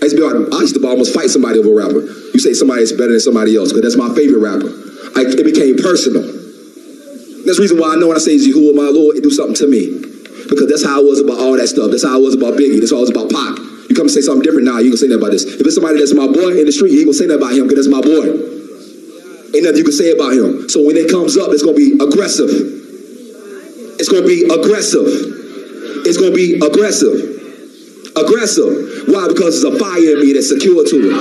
I used to almost fight somebody over a rapper. You say somebody is better than somebody else, because that's my favorite rapper. It became personal. That's the reason why I know when I say Yahuwah, my Lord, it do something to me. Because that's how I was about all that stuff. That's how I was about Biggie. That's how I was about Pac. You come and say something different now, you can say that about this. If it's somebody that's my boy in the street, you ain't gonna say that about him, because that's my boy. Ain't nothing you can say about him. So when it comes up, it's gonna be aggressive. It's gonna be aggressive. It's gonna be aggressive. Aggressive. Why? Because there's a fire in me that's secure to it.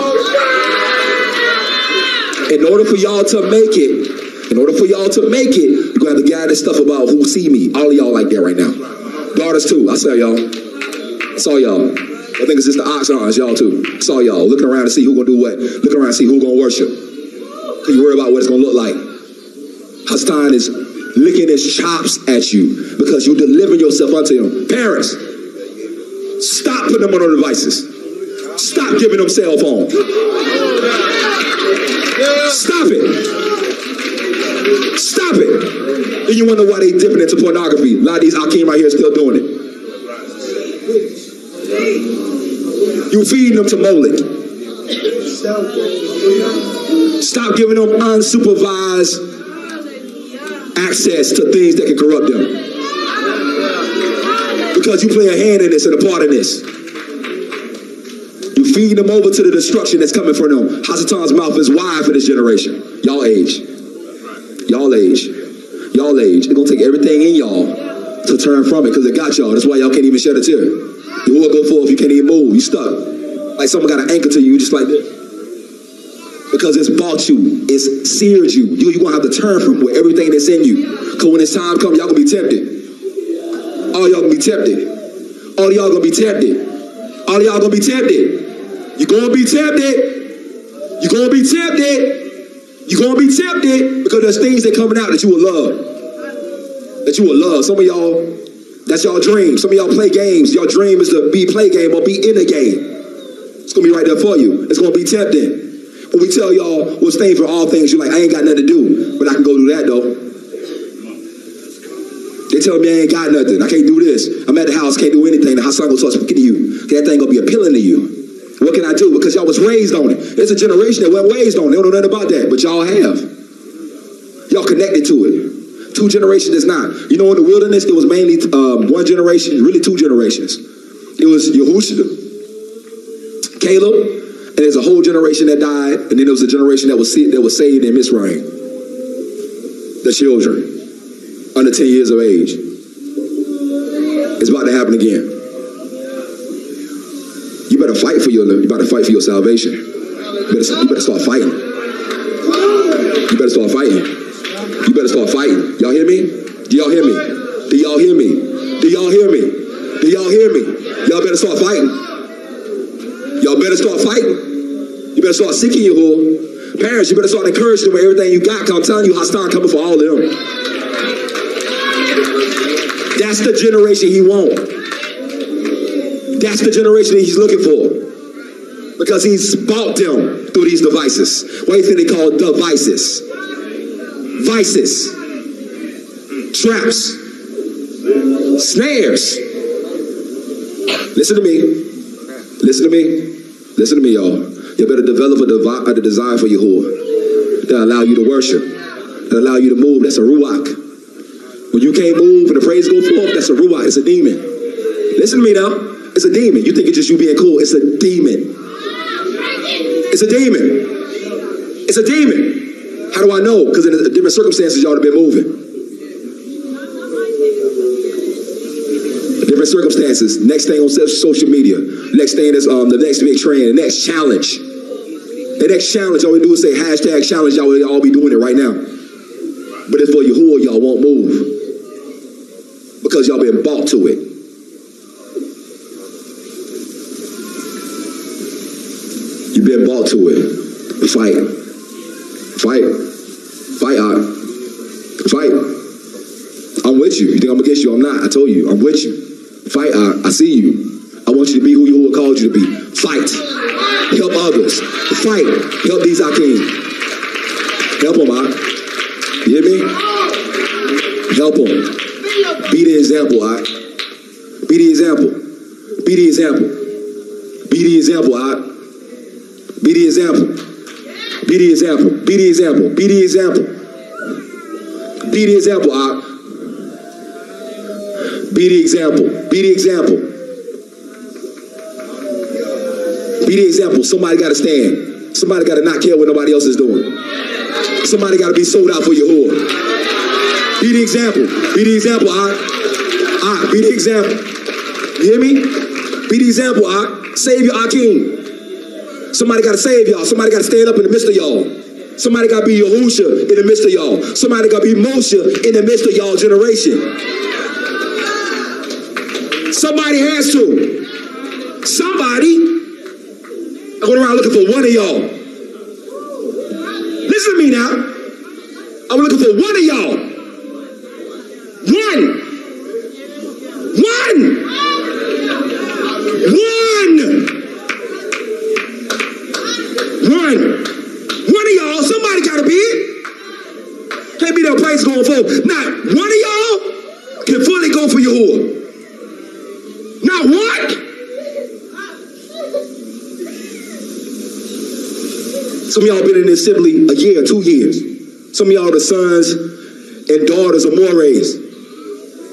In order for y'all to make it, you're gonna have to get out of this stuff about who see me. All of y'all like that right now. Daughters too. I saw y'all. I think it's just the oxons, y'all too. I saw y'all looking around to see who gonna do what. Looking around to see who gonna worship. Cause you worry about what it's gonna look like. Hastan is licking his chops at you because you delivering yourself unto him. Parents, stop putting them on their devices. Stop giving them cell phones. Stop it. Stop it. Then you wonder why they dipping into pornography. A lot of these Akeem right here are still doing it. You feeding them to Molech. Stop giving them unsupervised access to things that can corrupt them. Because you play a hand in this and a part in this. You feed them over to the destruction that's coming from them. Hasatan's mouth is wide for this generation. Y'all age. It's gonna take everything in y'all to turn from it, because it got y'all. That's why y'all can't even shed a tear. You will go forth, you can't even move. You stuck. Like someone got an anchor to you, just like this. Because it's bought you. It's seared you. You're gonna have to turn from with everything that's in you. Because when this time comes, y'all gonna be tempted. All y'all gonna be tempted. All y'all gonna be tempted. All y'all gonna be tempted. You're gonna be tempted. You're gonna be tempted. You're gonna be tempted because there's things that coming out that you will love. That you will love. Some of y'all, that's y'all dream. Some of y'all play games. Your dream is to be play game or be in a game. It's gonna be right there for you. It's gonna be tempting. When we tell y'all what's staying for all things, you're like, I ain't got nothing to do, but I can go do that though. They tell me I ain't got nothing. I can't do this. I'm at the house, can't do anything. The house gonna start speaking to you. That thing gonna be appealing to you. What can I do? Because y'all was raised on it. There's a generation that wasn't raised on it. They don't know nothing about that, but y'all have. Y'all connected to it. Two generations is not. You know, in the wilderness, it was mainly one generation, really two generations. It was Yahushua, Caleb, and there's a whole generation that died, and then there was a generation that was saved in Mizraim. The children, under 10 years of age. It's about to happen again. You better fight for your salvation. You better start fighting. You better start fighting. You better start fighting. Y'all hear me? Do y'all hear me? Do y'all hear me? Do y'all hear me? Do y'all hear me? Y'all better start fighting. Y'all better start fighting. You better start seeking Yahuwah. Parents, you better start encouraging them with everything you got, because I'm telling you, Hastan coming for all of them. That's the generation he wants. That's the generation that he's looking for. Because he's bought them through these devices. What do you think they call devices? Vices. Traps. Snares. Listen to me. Listen to me. Listen to me, y'all. You better develop a desire for Yahuwah that allow you to worship, that allow you to move. That's a ruach. When you can't move and the praise go forth, that's a ruach. It's a demon. Listen to me now. It's a demon. You think it's just you being cool. It's a demon. It's a demon. It's a demon. How do I know? Because in different circumstances, y'all have been moving. Different circumstances. Next thing on social media. Next thing is the next big trend. The next challenge. The next challenge, all we do is say hashtag challenge. Y'all will all be doing it right now. But it's for Yahuwah, y'all won't move. Because y'all been bought to it. You've been bought to it. Fight. Fight. Fight hard. Fight. I'm with you. You think I'm against you? I'm not. I told you. I'm with you. Fight hard. I see you. I want you to be who Yahuwah called you to be. Fight. Help others. Fight. Help these Akeem. Help them out. You hear me? Help them. Be the example, all right? Be the example. Be the example. Be Be the example, Be the example. Be the example. Be the example. Be the example. Be the example, Be the example. Be the example. Be the example. Somebody got to stand. Somebody got to not care what nobody else is doing. Somebody got to be sold out for your whore. Be the example. Be the example, Be the example. You hear me? Be the example, Save your King. Somebody got to save y'all. Somebody got to stand up in the midst of y'all. Somebody got to be Yahusha in the midst of y'all. Somebody got to be Moshe in the midst of y'all generation. Somebody has to. Somebody. I'm going around looking for one of y'all. Listen to me now. I'm looking for one of y'all. One. One of y'all, somebody gotta be it. Can't be no place going forward. Not one of y'all can fully go for your whore. Not one. Some of y'all been in this simply a year, 2 years. Some of y'all the sons and daughters of mores.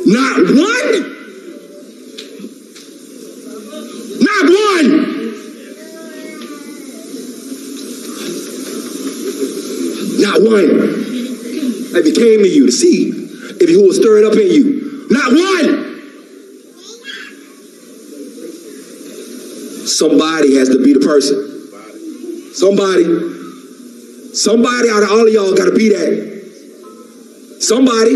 Not one. Not one. Not one. If it came to you to see if you will stir it up in you. Not one. Somebody has to be the person. Somebody out of all of y'all got to be that. Somebody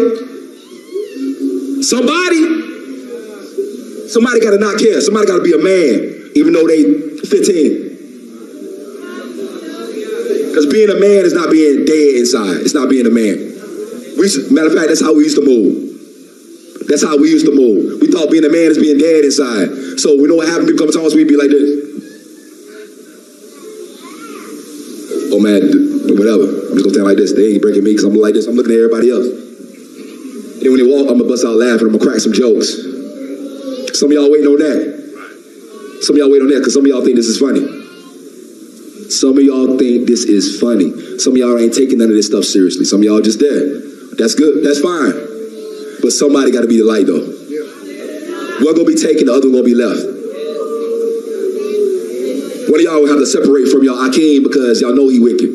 got to not care. Somebody got to be a man, even though they 15. Because being a man is not being dead inside. It's not being a man. Matter of fact, that's how we used to move. That's how we used to move. We thought being a man is being dead inside. So we know what happened. People come to us, we'd be like this. Oh man, whatever. I'm just gonna stand like this. They ain't breaking me because I'm like this. I'm looking at everybody else. And then when they walk, I'm gonna bust out laughing. I'm gonna crack some jokes. Some of y'all waiting on that. Some of y'all waiting on that because some of y'all think this is funny. Some of y'all think this is funny. Some of y'all ain't taking none of this stuff seriously. Some of y'all just there. That's good. That's fine. But somebody got to be the light, though. One gonna be taken, the other gonna be left. One of y'all will have to separate from y'all Akeem because y'all know he wicked.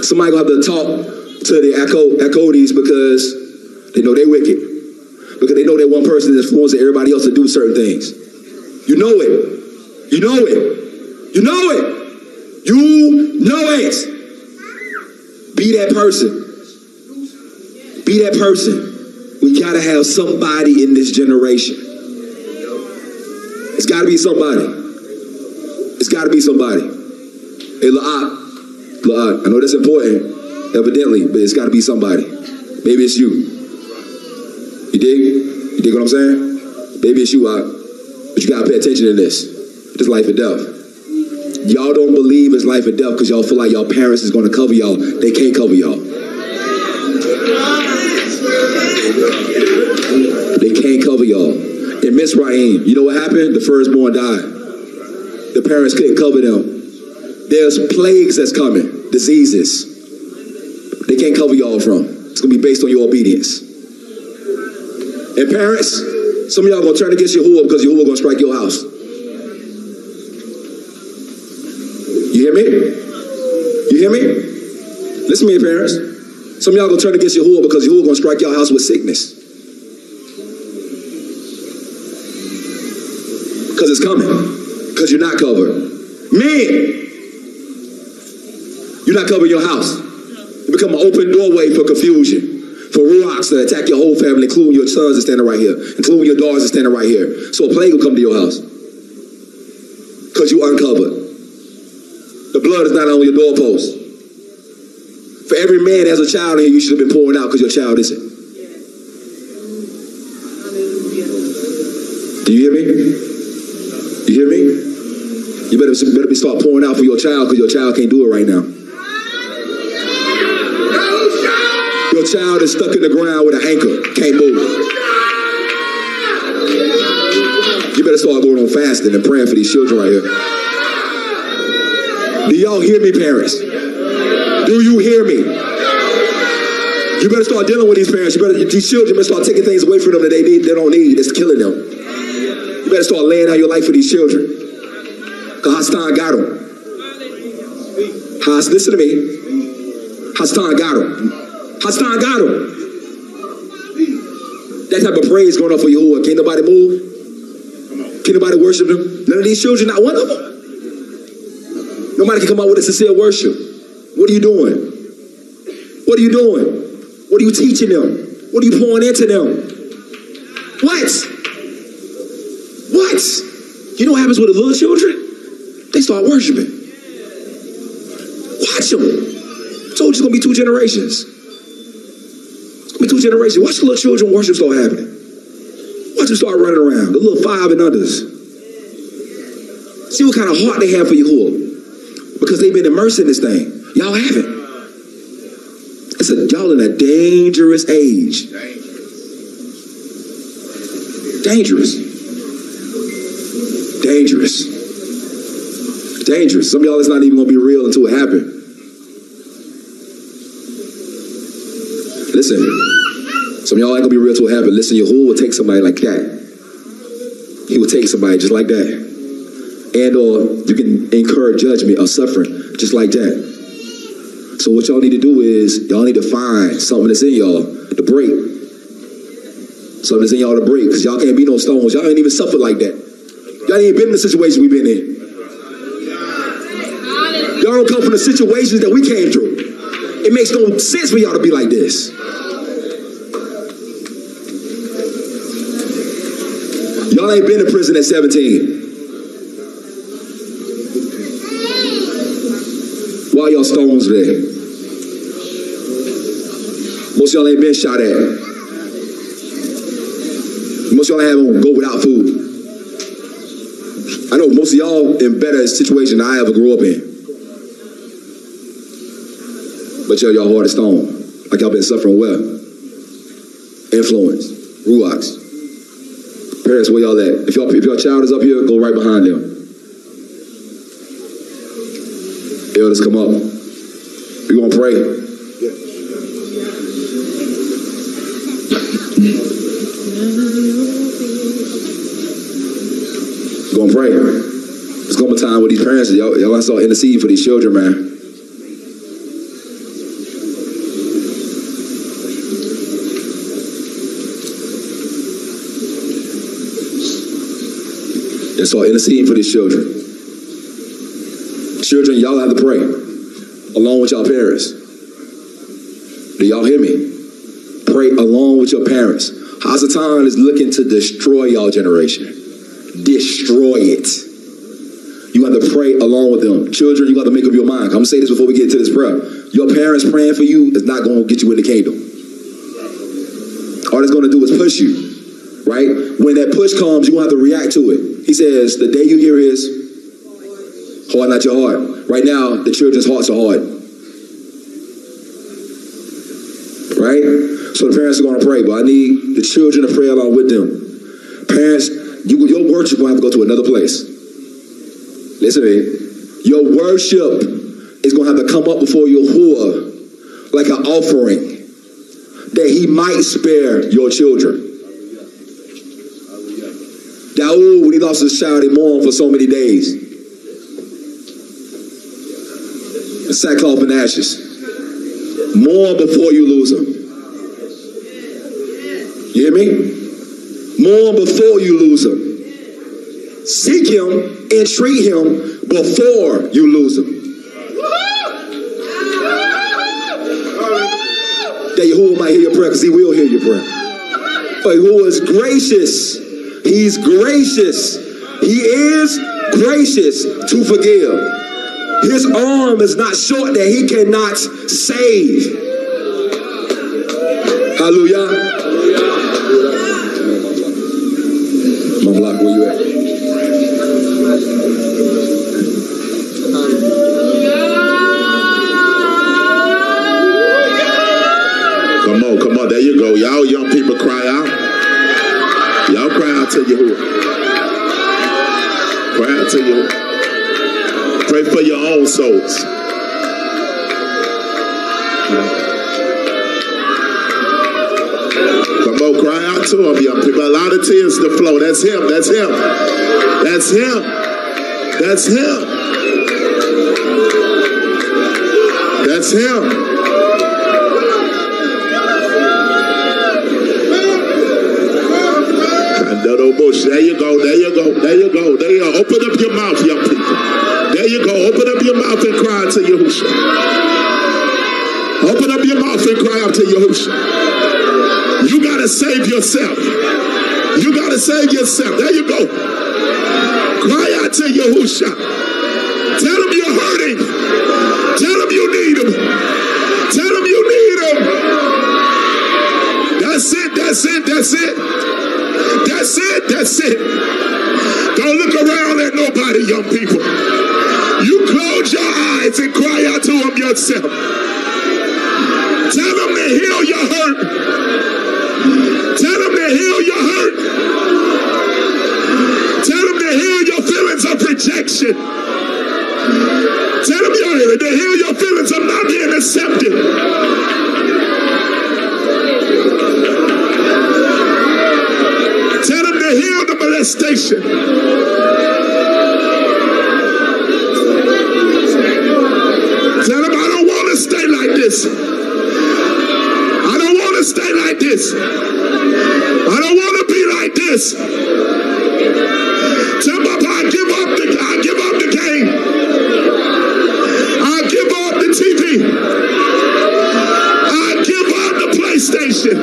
Somebody gonna have to talk to the Akkodis because they know they wicked. Because they know that one person is influencing everybody else to do certain things. You know it. You know it. You know it. You know it. Be that person. Be that person. We gotta have somebody in this generation. It's gotta be somebody. It's gotta be somebody. Hey, La'at, I know that's important, evidently, but it's gotta be somebody. Maybe it's you. You dig? You dig what I'm saying? Maybe it's you, but you gotta pay attention to this. It's life or death. Y'all don't believe it's life or death because y'all feel like y'all parents is gonna cover y'all. They can't cover y'all. They can't cover y'all. In Mizraim, you know what happened? The firstborn died. The parents couldn't cover them. There's plagues that's coming, diseases. They can't cover y'all from. It's gonna be based on your obedience. And parents, some of y'all gonna turn against Yahuwah because Yahuwah gonna strike your house. You hear me? You hear me? Listen to me, parents. Some of y'all gonna turn against Yahuwah because Yahuwah gonna strike your house with sickness. Because it's coming. Because you're not covered. Men, you're not covering your house. You become an open doorway for confusion. For ruachs to attack your whole family, including your sons that standing right here, including your daughters that standing right here. So a plague will come to your house. Because you uncovered. The blood is not on your doorpost. For every man that has a child in here, you should have been pouring out because your child isn't. Do you hear me? You hear me? You better start pouring out for your child because your child can't do it right now. Your child is stuck in the ground with an anchor, can't move. You better start going on fasting and praying for these children right here. Do y'all hear me, parents? Do you hear me? You better start dealing with these parents. These children better start taking things away from them that they don't need. It's killing them. You better start laying out your life for these children. Because Hastan got them. Listen to me. Hastan got them. Hastan got them. That type of praise going on for Yahuwah. Can't nobody move? Can't nobody worship them? None of these children, not one of them. Nobody can come out with a sincere worship. What are you doing? What are you doing? What are you teaching them? What are you pouring into them? What? What? You know what happens with the little children? They start worshiping. Watch them. I told you it's going to be 2 generations. It's going to be 2 generations. Watch the little children worship start happening. Watch them start running around. The little 5 and unders. See what kind of heart they have for Yahuwah. Because they've been immersed in this thing. Y'all haven't. Y'all in a dangerous age. Dangerous. Dangerous. Dangerous. Some of y'all, it's not even going to be real until it happens. Listen. Some of y'all ain't going to be real until it happens. Listen, Yahuwah will take somebody like that. He will take somebody just like that. And or you can incur judgment or suffering just like that. So what y'all need to do is, y'all need to find something that's in y'all to break. Something that's in y'all to break. Because y'all can't be no stones. Y'all ain't even suffered like that. Y'all ain't been in the situation we've been in. Y'all don't come from the situations that we came through. It makes no sense for y'all to be like this. Y'all ain't been in prison at 17. Why y'all stones there? Most of y'all ain't been shot at. Most of y'all ain't having to go without food. I know most of y'all in better situation than I ever grew up in. But y'all hard as stone. Like y'all been suffering well. Influence. Ruachs. Parents, where y'all at? If your child is up here, go right behind them. Elders, come up. We gonna pray. We're gonna pray. It's gonna be time with these parents. Y'all gotta start interceding for these children, man. And start interceding for these children. Children, y'all have to pray along with y'all parents. Do y'all hear me? Pray along with your parents. Hasatan is looking to destroy y'all generation. Destroy it. You have to pray along with them. Children, you got to make up your mind. I'm going to say this before we get into this prayer. Your parents praying for you is not going to get you in the kingdom. All it's going to do is push you. Right? When that push comes, you're going to have to react to it. He says, the day you hear his, hard not your heart. Right now, the children's hearts are hard. Right? So the parents are going to pray, but I need the children to pray along with them. Parents, your worship is going to have to go to another place. Listen to me. Your worship is going to have to come up before Yahuwah like an offering that he might spare your children. Daoud, when he lost his child, he mourned for so many days. Sackcloth and ashes. Mourn before you lose him. You hear me? Mourn before you lose him. Seek him and treat him before you lose him. That Yahuwah might hear your prayer, because he will hear your prayer. But Yahuwah is gracious. He's gracious. He is gracious to forgive. His arm is not short that he cannot save. Hallelujah. My block, where you at? Come on, there you go. Y'all young people cry out. Y'all cry out to Yahuwah. to you. Pray for your own souls. Come on, cry out to him, young people. A lot of tears to flow. That's him. That's him. That's him. That's him. That's him. There you go. There you go. There you go. There you go. Open up your mouth, young people. There you go. Open up your mouth and cry to Yahushua. Open up your mouth and cry out to Yahushua. You got to save yourself. You got to save yourself. There you go. Cry out to Yahushua. Tell him you're hurting. Tell him you need him. Tell him you need him. That's it. That's it. That's it. That's it. That's it. Don't look around at nobody, young people. You close your eyes and cry out to him yourself. Tell him to heal your hurt. Tell him to heal your hurt. Tell him to heal your feelings of rejection. Tell him to heal your feelings of not being accepted. Tell him to heal the molestation. Tell him I don't want to stay like this. I don't want to stay like this. I don't want to be like this. Tell him I give up the game. I give up the TV. I give up the PlayStation.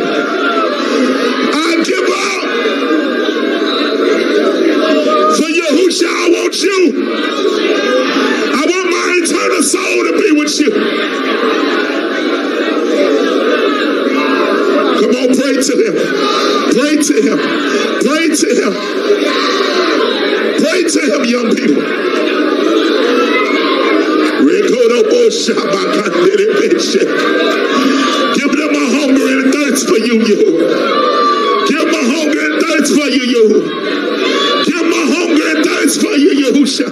I give up. For Yahushua, I want you. I want my eternal soul to be with you. Come on, pray to him. Pray to him. Pray to him. Pray to him, young people. Give them a hunger and thirst for you, you. Give them a hunger and thirst for you, you. Give them a hunger and thirst for you, Yahushua.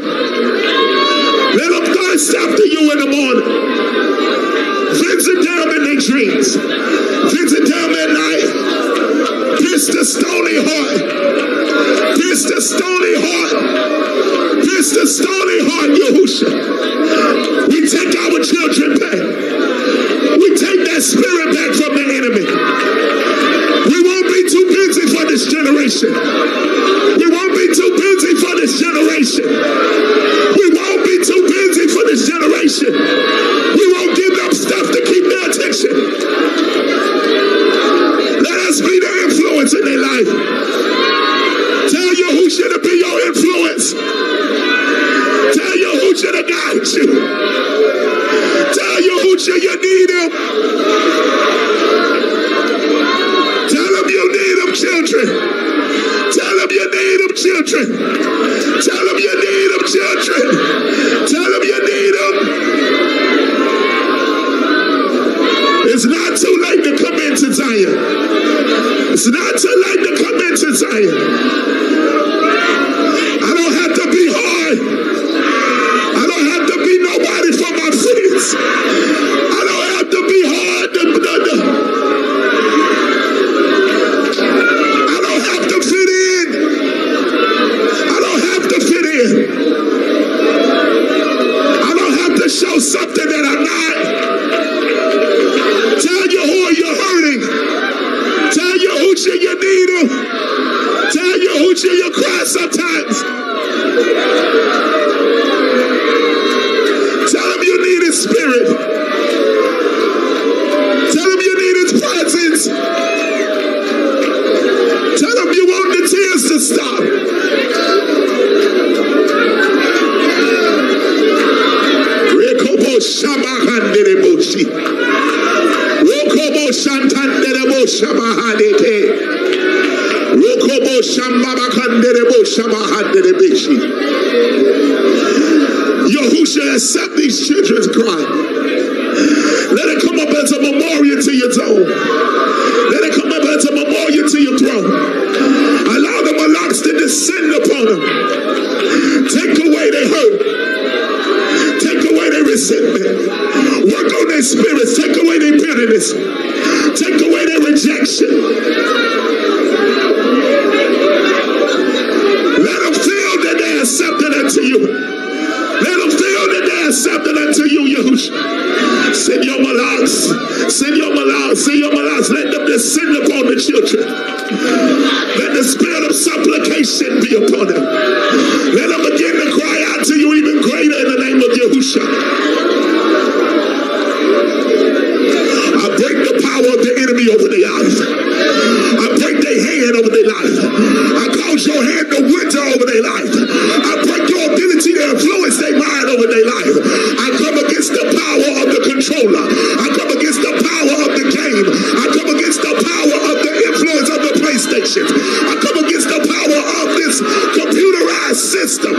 Let them thirst after you in the morning. Visit them in their dreams. Visit them at night. Pierce the stony heart. Pierce the stony heart. Pierce the stony heart, Yahushua. We take our children back. We take that spirit back from the enemy. We won't be too busy for this generation. We won't be too busy for this generation. We won't be too busy for this generation. We won't give them stuff to keep their attention. Let us be the influence in their life. Tell Yahushua to be your influence. Tell Yahushua to guide you. Tell Yahushua you need him. Tell him you need him, children. Tell him you need him, children. Tell him you need him, children. Tell him you need him. It's not too late to come into Zion. It's not too late to come into Zion. I don't have to be hard. I don't have to be nobody for my friends. I don't have to be hard. I don't have to fit in. I don't have to fit in. I don't have to show something that I'm not. Tell Yahuwah you're hurting. Tell Yahushua you need him. Tell Yahushua you cry sometimes. Tell him you need his spirit. Tell him you need his presence. Tell him you want the tears to stop. Rekobo Shabbahandeboshi. Rokobo Shantanderebo Shabahadeke. Rokobo Shambabakanderebo Shabahadebeshi. Yahushua, accept these children's cry. Let it come up as a memorial to your throne. Let it come up as a memorial to your throne. Allow the monarchs to descend upon them. Take away resentment. Work on their spirits. Take away their bitterness. Take away their rejection. Let them feel that they're accepted unto you. Let them feel that they're accepted unto you, Yahushua. Send your malaks. Send your malaks. Send your malaks. Let them descend upon the children. Let the spirit of supplication be upon them. Let them begin to cry out to you even greater in the name of Yahushua. I break the power of the enemy over their life. I break their hand over their life. I cause your hand to wither over their life. I break your ability to influence their mind over their life. I come against the power of the controller. I come against the power of the game. I come against the power of the influence of the PlayStation. I come against the power of this computerized system.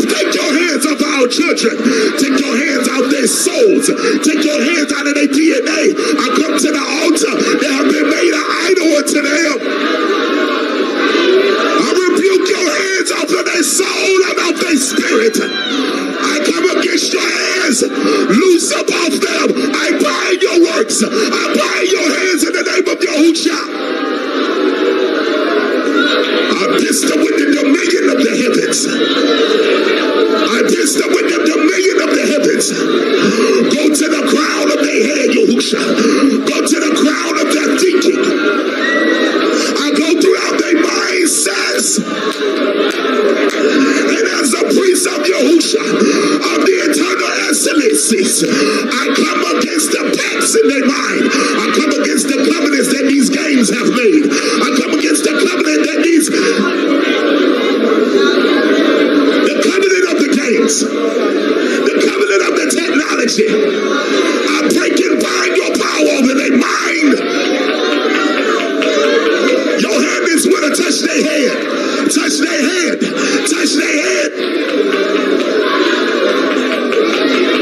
Take your hands off our children. Take your hands out their souls. Take your hands out of their DNA. I come to the altar. They have been made an idol unto them. I rebuke your hands off of their soul and off their spirit. I come against your hands. Loose up off them. I bind your works. I bind your hands in the name of Yahushua. I pierce them with the dominion of the heavens. I pierce them with the dominion of the heavens. Go to the crown of their head, Yahushua. Go to the crown of their thinking. I go throughout their mindsets. And as a priest of Yahushua, of the eternal excellencies, I come against the pacts in their mind. I come against the covenants that these games have made. I come against the covenant that these... the covenant of the games. The covenant of the technology. I break and bind your power over their mind. Your hand is with a touch their head. Touch their head. Touch their head.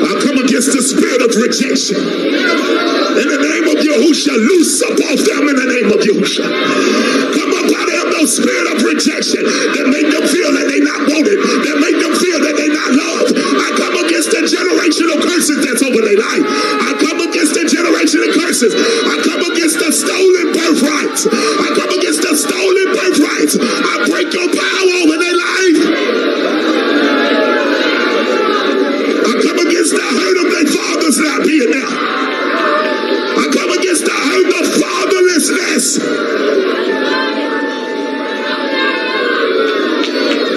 I come against the spirit of rejection. In the name of Yahushua, loose up off them in the name of Yahushua. Come up out of them, those spirit of rejection that make them feel that they're not wanted, that make them feel that they're not loved. I come against the generational curses that's over their life. I come against the generational curses. I come against the stolen birthrights. I come against the stolen birthrights. I break your power over their life. I come against the hurt of their fathers not being there. I come against the hurt of fatherlessness.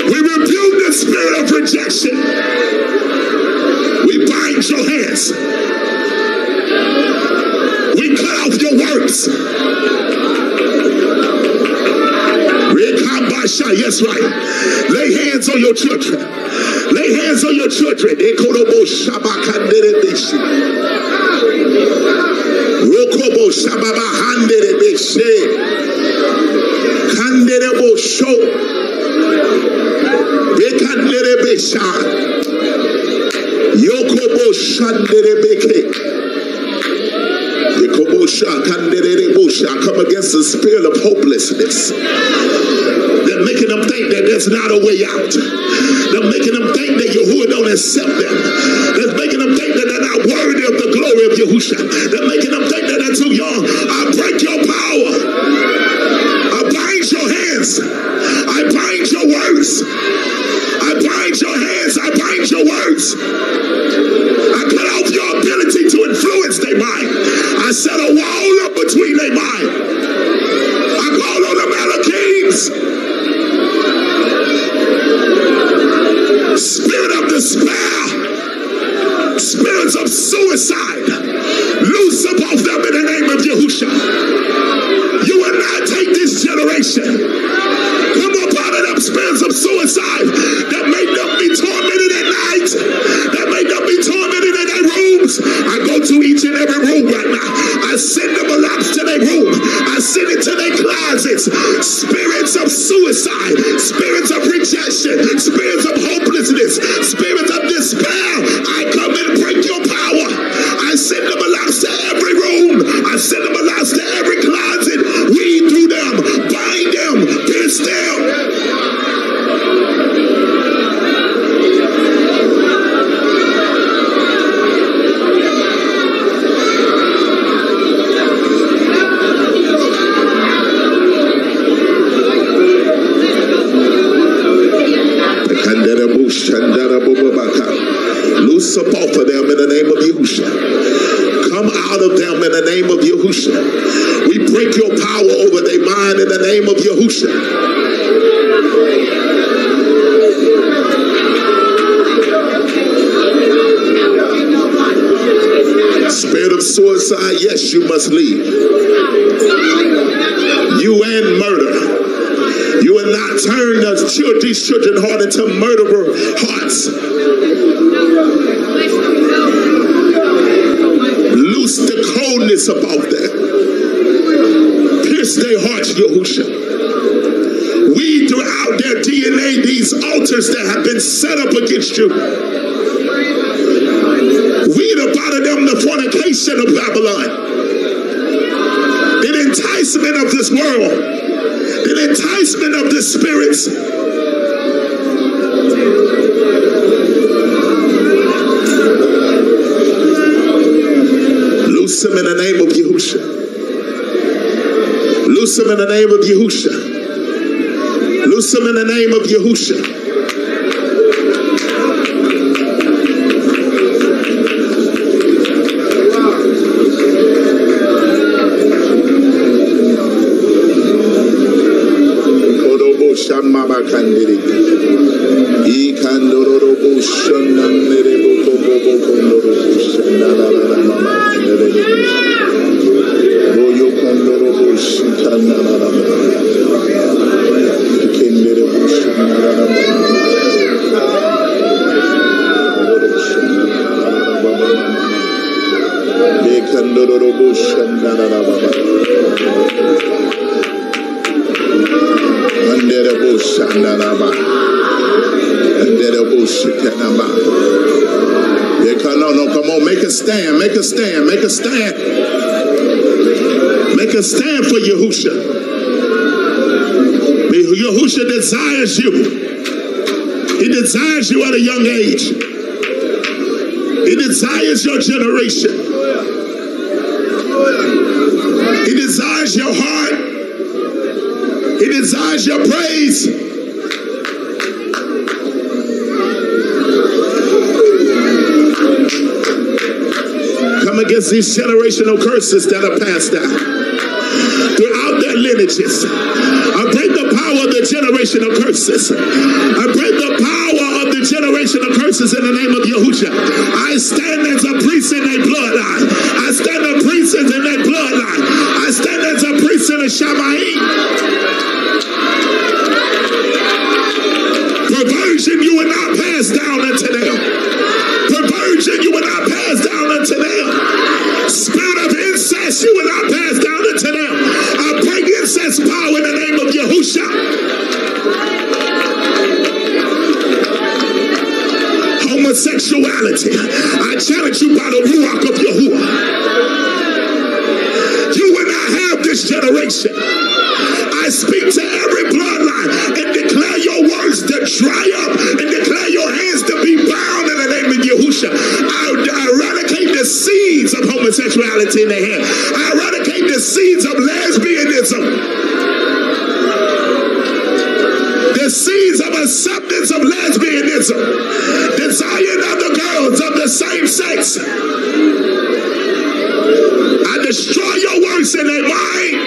We rebuke the spirit of rejection. We bind your hands. We cut off your works. Yes, right. Lay hands on your children. Lay hands on your children. Rokobo Shababa Handere Beshe Kanderebo Show Bekandere Besha Yokobo Shandere Beke Bekobosha Kandere Bosha. I come against the spirit of hopelessness. They're making them think that there's not a way out. They're making them think that Yahuwah don't accept them. They're making them think that they're not worthy of the glory of Yahushua. They're making them think that they're too young. I break your power. I bind your hands. I bind your words. I bind your hands. I bind your words. I cut off your ability to influence their mind. I set a wall up between their mind. I call on the Malachims. Spirit of despair, spirits of suicide, loose up off them in the name of Yahushua. You will not take this generation. Come up out of them spirits of suicide that make them be tormented at night, that make them be tormented in their rooms. I go to each and every room right now. I send them a locks to their room. I send it to their closets. Spirits of suicide, spirits of rejection, spirits of hopelessness, spirits of despair. I come and break your power. I send them a locks to every room. I send them a locks to every closet. Weed through them, bind them, pierce them. Loose up off of them in the name of Yahushua. Come out of them in the name of Yahushua. We break your power over their mind in the name of Yahushua. Spirit of suicide, yes, you must leave. You and murder. You will not turn these children's heart into murderer hearts. Loose the coldness about them. Pierce their hearts, Yahushua. Weed throughout their DNA these altars that have been set up against you. Weed up out of them the fornication of Babylon. The enticement of this world. The enticement of the spirits. Loose them in the name of Yahushua. Loose them in the name of Yahushua. Loose them in the name of Yahushua. No, come on, make a stand, make a stand, make a stand. Make a stand for Yahushua. Yahushua desires you. He desires you at a young age. He desires your generation. He desires your heart. He desires your praise. Come against these generational curses that are passed down throughout their lineages. I break the power of the generational curses. I break the power of the generational curses in the name of Yahushua. I stand as a priest in their bloodline. I stand a priest in their bloodline. I stand as a priest in the Shabbat. Perversion you will not pass down unto them. Perversion you will not pass down unto them. Spirit of incest you will not pass down unto them. I break incest power in the name of Yahushua. Homosexuality, I challenge you by the Ruach of Yahuwah. You will not have this generation. I speak to every bloodline and declare your words to dry up and declare your hands to be bound in the name of Yahushua. I eradicate the seeds of homosexuality in their hand. I eradicate the seeds of lesbianism. The seeds of acceptance of lesbianism. Desiring other girls of the same sex. I destroy your works in their mind.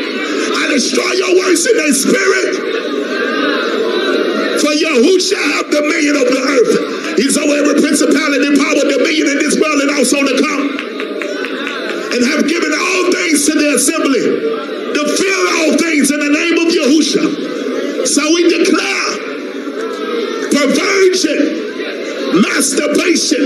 I destroy your works in their spirit. For Yahushua have dominion of the earth. He's over every principality, power, dominion in this world and also to come. And have given all things to the assembly to fill all things in the name of Yahushua. So we declare perversion, masturbation.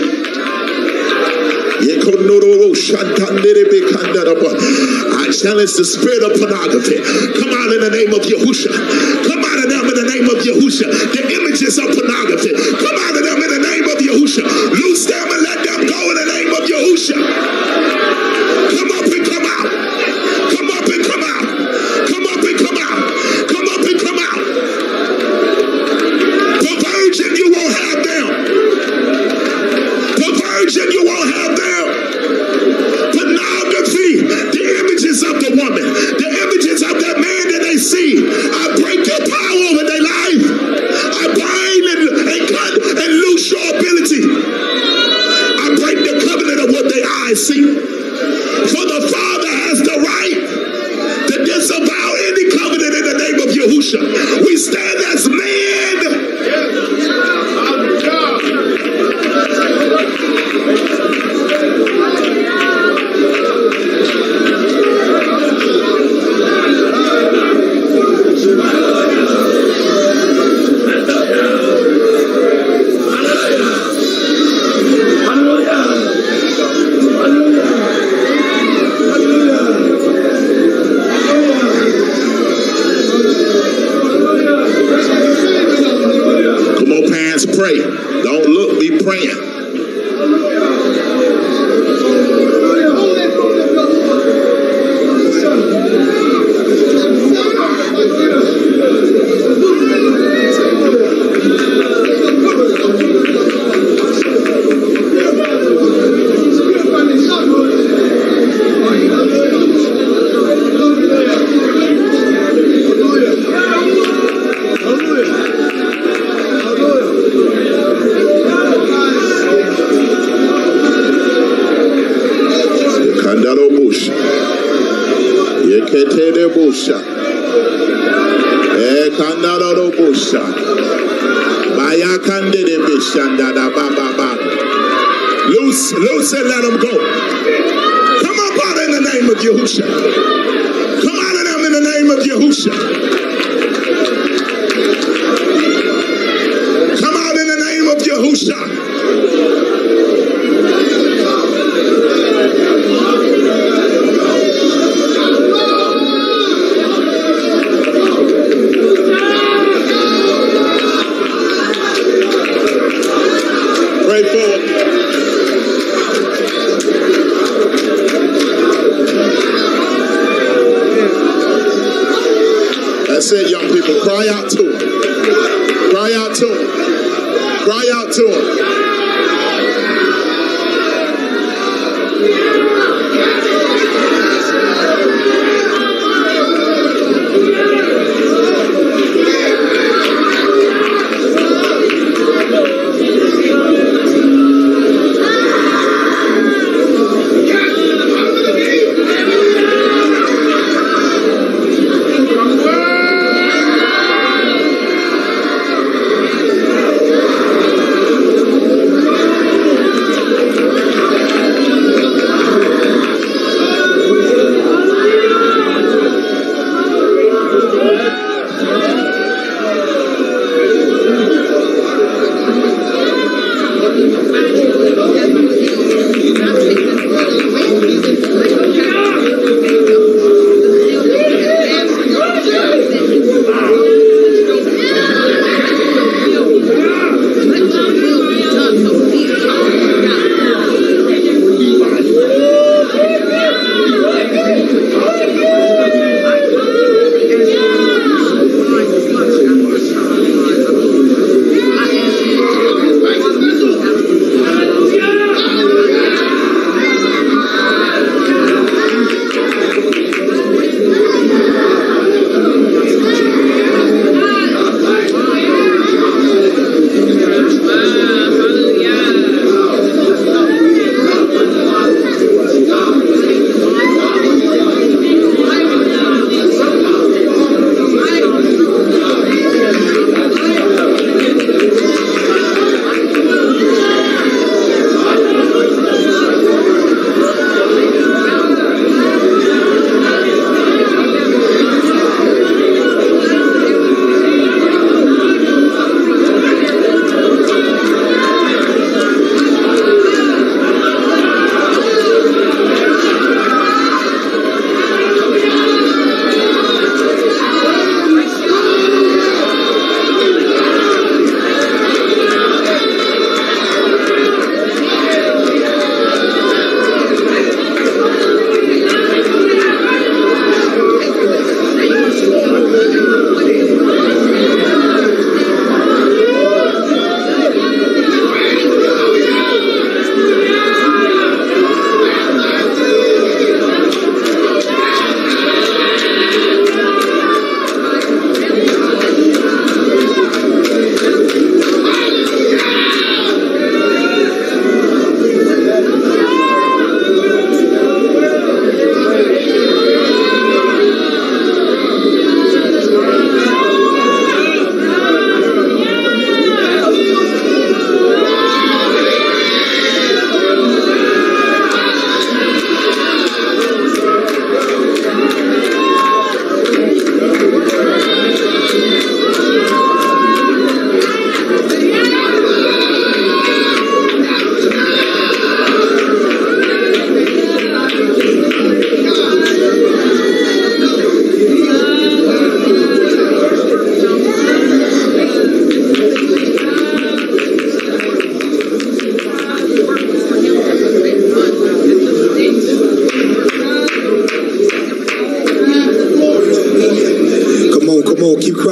I challenge the spirit of pornography. Come out in the name of Yahushua. Come out of them in the name of Yahushua. The images of pornography. Come out of them in the name of Yahushua. Loose them and let them go in the name of Yahushua. Come up and come out. Come up and come out. Come up and come out. Come up and come out. Perversion, you won't have them. Perversion, you won't have them. Pornography, the images of the woman, the images of that man that they see. I break your power over their life. I bind and cut and loose use your ability. I break the covenant of what their eyes see. For the Father has the right to disavow any covenant in the name of Yahusha. We stand as men. Pray. Don't look, be praying. Loose and let them go. Come up out in the name of Yahusha. Come out of them in the name of Yahusha. Come out in the name of Yahusha. Pray forward. That's it, young people. Cry out to him. Cry out to him. Cry out to him.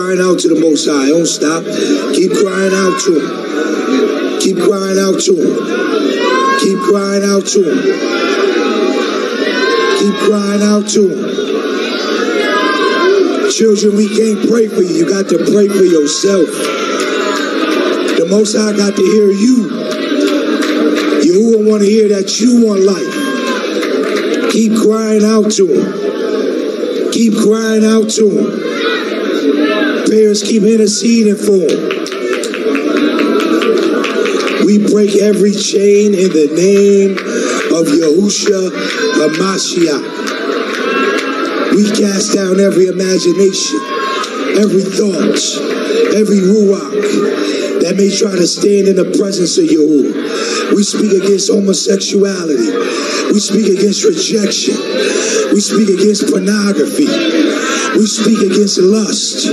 crying out to the Most High. Don't stop. Keep crying out to him. Keep crying out to him. Keep crying out to him. Keep crying out to him. Children, we can't pray for you. You got to pray for yourself. The Most High got to hear you. You will want to hear that you want life. Keep crying out to him. Keep crying out to him. Parents, keep interceding for him. We break every chain in the name of Yahushua HaMashiach. We cast down every imagination, every thought, every ruach that may try to stand in the presence of Yahuwah. We speak against homosexuality. We speak against rejection. We speak against pornography. We speak against lust.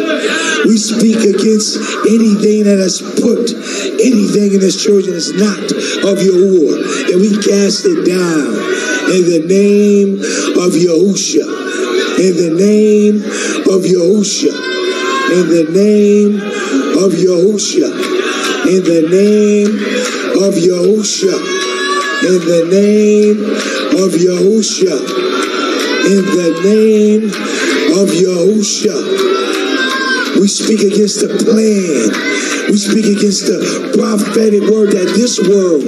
We speak against anything that has put anything in this children that's not of Yahuwah. And we cast it down in the name of Yahushua. In the name of Yahushua. In the name of Yahushua. In the name of Yahushua. In the name of Yahushua. In the name of Yahushua. We speak against the plan. We speak against the prophetic word that this world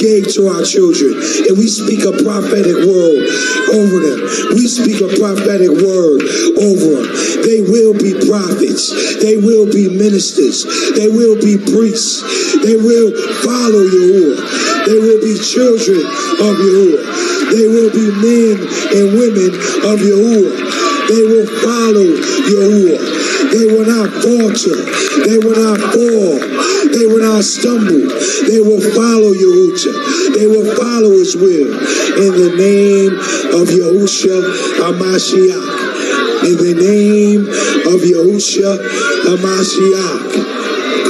gave to our children. And we speak a prophetic word over them. We speak a prophetic word over them. They will be prophets. They will be ministers. They will be priests. They will follow Yahuwah. They will be children of Yahuwah. They will be men and women of Yahuwah. They will follow Yahuwah. They will not falter. They will not fall. They will not stumble. They will follow Yahushua. They will follow his will. In the name of Yahushua HaMashiach. In the name of Yahushua HaMashiach.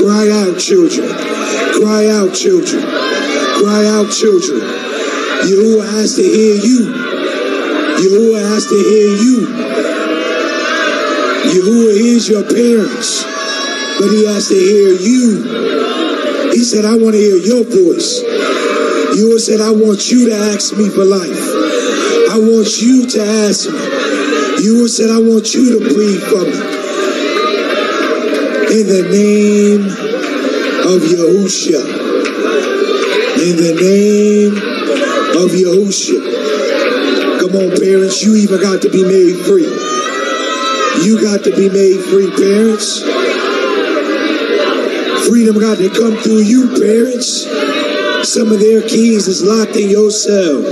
Cry out, children. Cry out, children. Cry out, children. Yahuwah has to hear you. Yahuwah has to hear you. Yahuwah hears your parents, but he has to hear you. He said, I want to hear your voice. Yahuwah said, I want you to ask me for life. I want you to ask me. Yahuwah said, I want you to plead for me. In the name of Yahushua. In the name of Yahushua. Come on, parents, you even got to be made free. You got to be made free, parents. Freedom got to come through you, parents. Some of their keys is locked in your cell.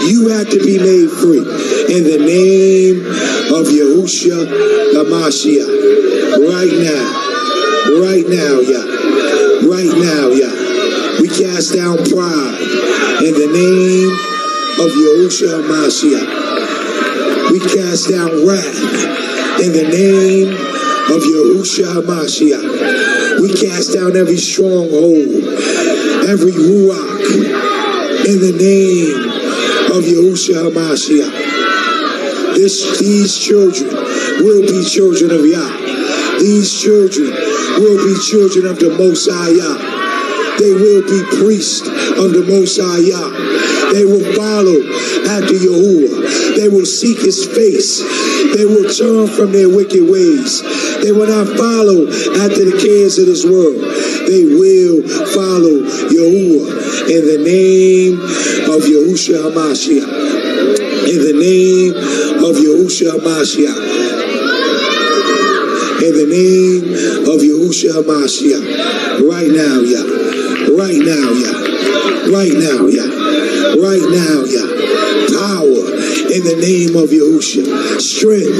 You have to be made free. In the name of Yahushua HaMashiach. Right now. Right now, yeah. Right now, yeah. We cast down pride. In the name of Yahushua HaMashiach. We cast down wrath. In the name of Yahushua HaMashiach. We cast down every stronghold, every ruach. In the name of Yahushua HaMashiach. These children will be children of Yah. These children will be children of the Most High Yah. They will be priests of the Most High Yah. They will follow after Yahuwah. They will seek his face. They will turn from their wicked ways. They will not follow after the cares of this world. They will follow Yahuwah in the name of Yahushua HaMashiach. In the name of Yahushua HaMashiach. In the name of Yahushua HaMashiach. Right now, yeah. Right now, yeah. Right now, yeah. Right now, yeah. Power in the name of Yahushua. Strength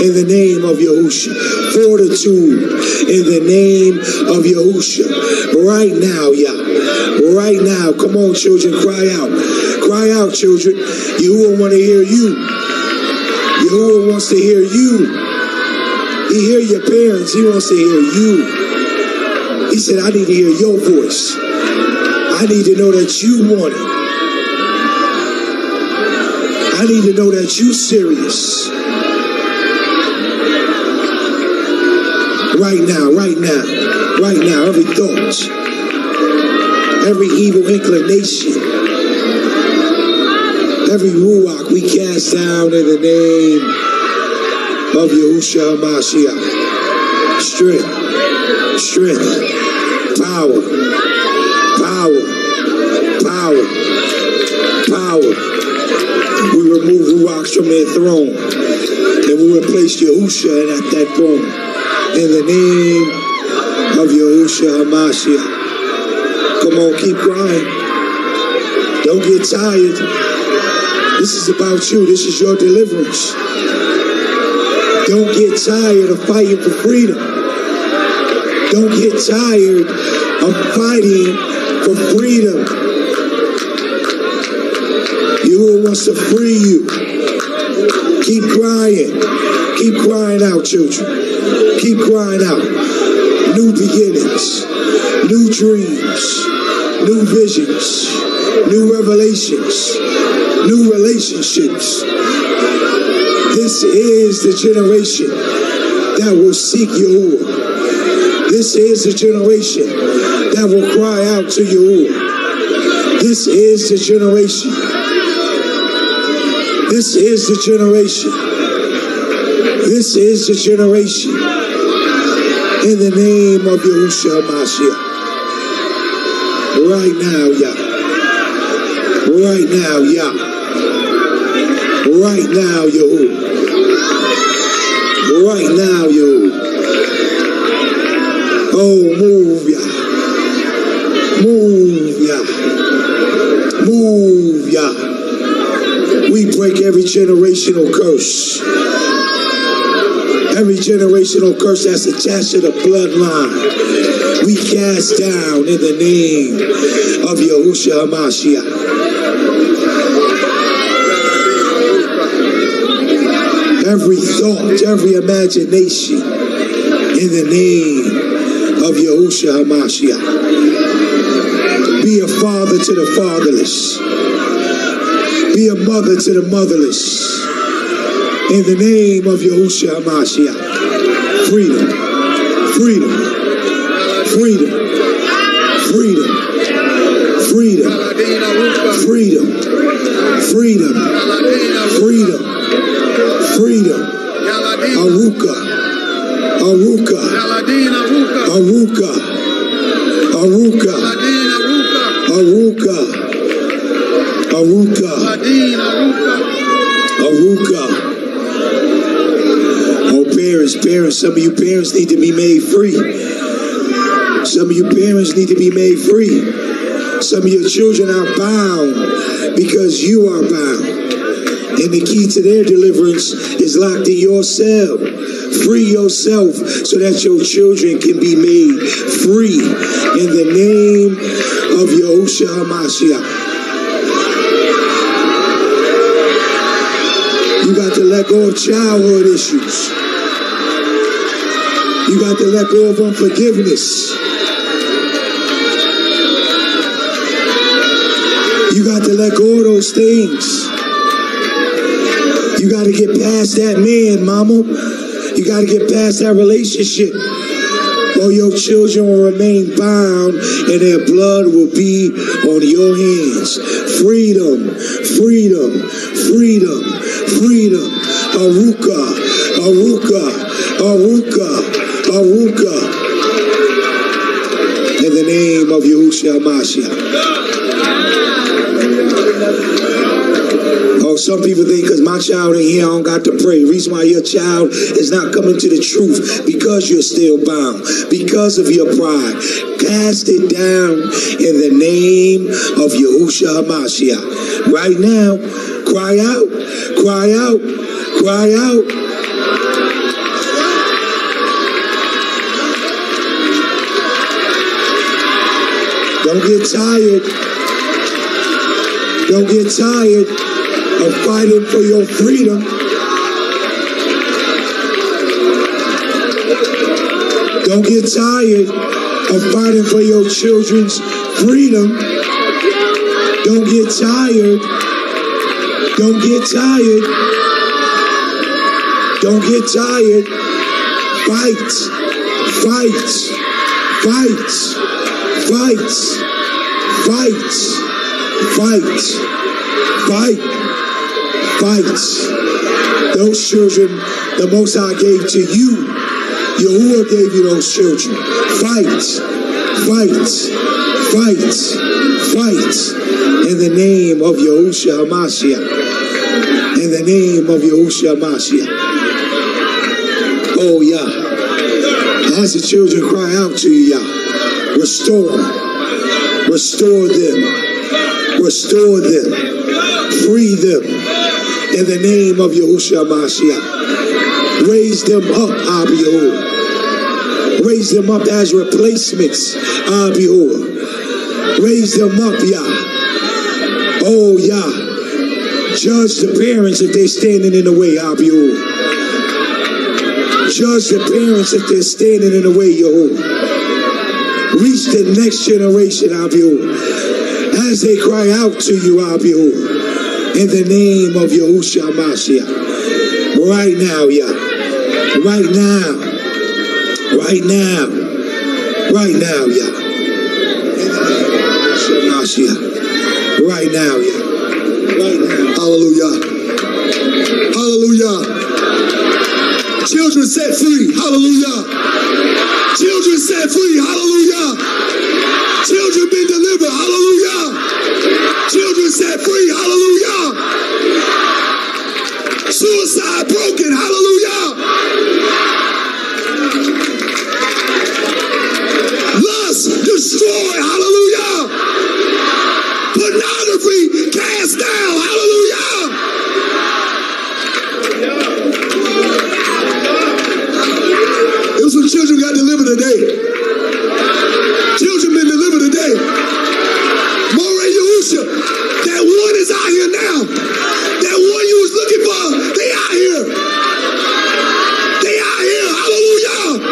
in the name of Yahushua. Fortitude in the name of Yahushua. Right now, yeah. Right now. Come on, children, cry out. Cry out, children. Yahuwah want to hear you. Yahuwah wants to hear you. He hear your parents. He wants to hear you. He said, I need to hear your voice. I need to know that you want it. I need to know that you're serious. Right now, right now, right now, every thought, every evil inclination, every ruach we cast down in the name of Yahushua HaMashiach. Strength, strength, power, power, power, power. We remove ruachs from their throne, and we replace Yahushua at that throne. In the name of Yahushua HaMashiach. Come on, keep crying. Don't get tired. This is about you. This is your deliverance. Don't get tired of fighting for freedom. Don't get tired of fighting for freedom. Yahuwah wants to free you. Keep crying. Keep crying out, children. Keep crying out. New beginnings, new dreams, new visions, new revelations, new relationships. This is the generation that will seek Yahuwah. This is the generation that will cry out to Yahuwah. This is the generation. This is the generation. This is the generation. In the name of Yahushua HaMashiach. Right now, Yah. Right now, Yah. Right now, Yahuwah. Right now, Yahuwah. Oh, move, Yah. Move, Yah. Move, Yah. We break every generational curse. Every generational curse that's attached to the bloodline, we cast down in the name of Yahushua HaMashiach. Every thought, every imagination, in the name of Yahushua HaMashiach. Be a father to the fatherless. Be a mother to the motherless. In the name of Yahushua HaMashiach. Freedom, freedom, freedom, freedom, freedom, freedom, freedom, freedom, freedom. Hanukka, Hanukka, Hanukka, Hanukka, Hanukka, Hanukka, Hanukka. Oh, parents, some of you parents need to be made free. Some of you parents need to be made free. Some of your children are bound because you are bound. And the key to their deliverance is locked in yourself. Free yourself so that your children can be made free in the name of Yahushua HaMashiach. You got to let go of childhood issues. You got to let go of unforgiveness. You got to let go of those things. You got to get past that man, mama. You got to get past that relationship. Or your children will remain bound and their blood will be on your hands. Freedom, freedom, freedom, freedom. Hanukka, Hanukka, Hanukka, Hanukka. In the name of Yahushua HaMashiach. Oh, some people think because my child ain't here, I don't got to pray. The reason why your child is not coming to the truth, because you're still bound, because of your pride. Cast it down in the name of Yahushua HaMashiach. Right now, cry out, cry out, cry out. Don't get tired. Don't get tired of fighting for your freedom. Don't get tired of fighting for your children's freedom. Don't get tired. Don't get tired. Don't get tired. Fight. Fights. Those children the Most High gave to you. Yahuwah gave you those children. Fights. In the name of Yahushua HaMashiach. In the name of Yahushua HaMashiach. Oh, Yah. As the children cry out to you, Yah, restore them, free them, in the name of Yahushua HaMashiach. Raise them up, Abiyahu. Raise them up as replacements, Abiyahu. Raise them up, Yah. Oh, Yah. Judge the parents if they're standing in the way, Abiyahu. Judge the parents if they're standing in the way, Yahuwah. Reach the next generation, Abiyahu, as they cry out to you, Abiyahu, in the name of Yahushua HaMashiach. Right now, Yah. Right now, Yah. In the name of Yahushua HaMashiach. Right now, Yah. Hallelujah. Children set free. Hallelujah. Children set free. Hallelujah. Children been delivered. Hallelujah. Children set free. Hallelujah. Suicide broken. Hallelujah. Lust destroyed. Hallelujah. Pornography cast down. Hallelujah. It was when children got delivered today. Children been delivered today. More Yahusha. That one is out here now. That one you was looking for, they out here. They out here. Hallelujah.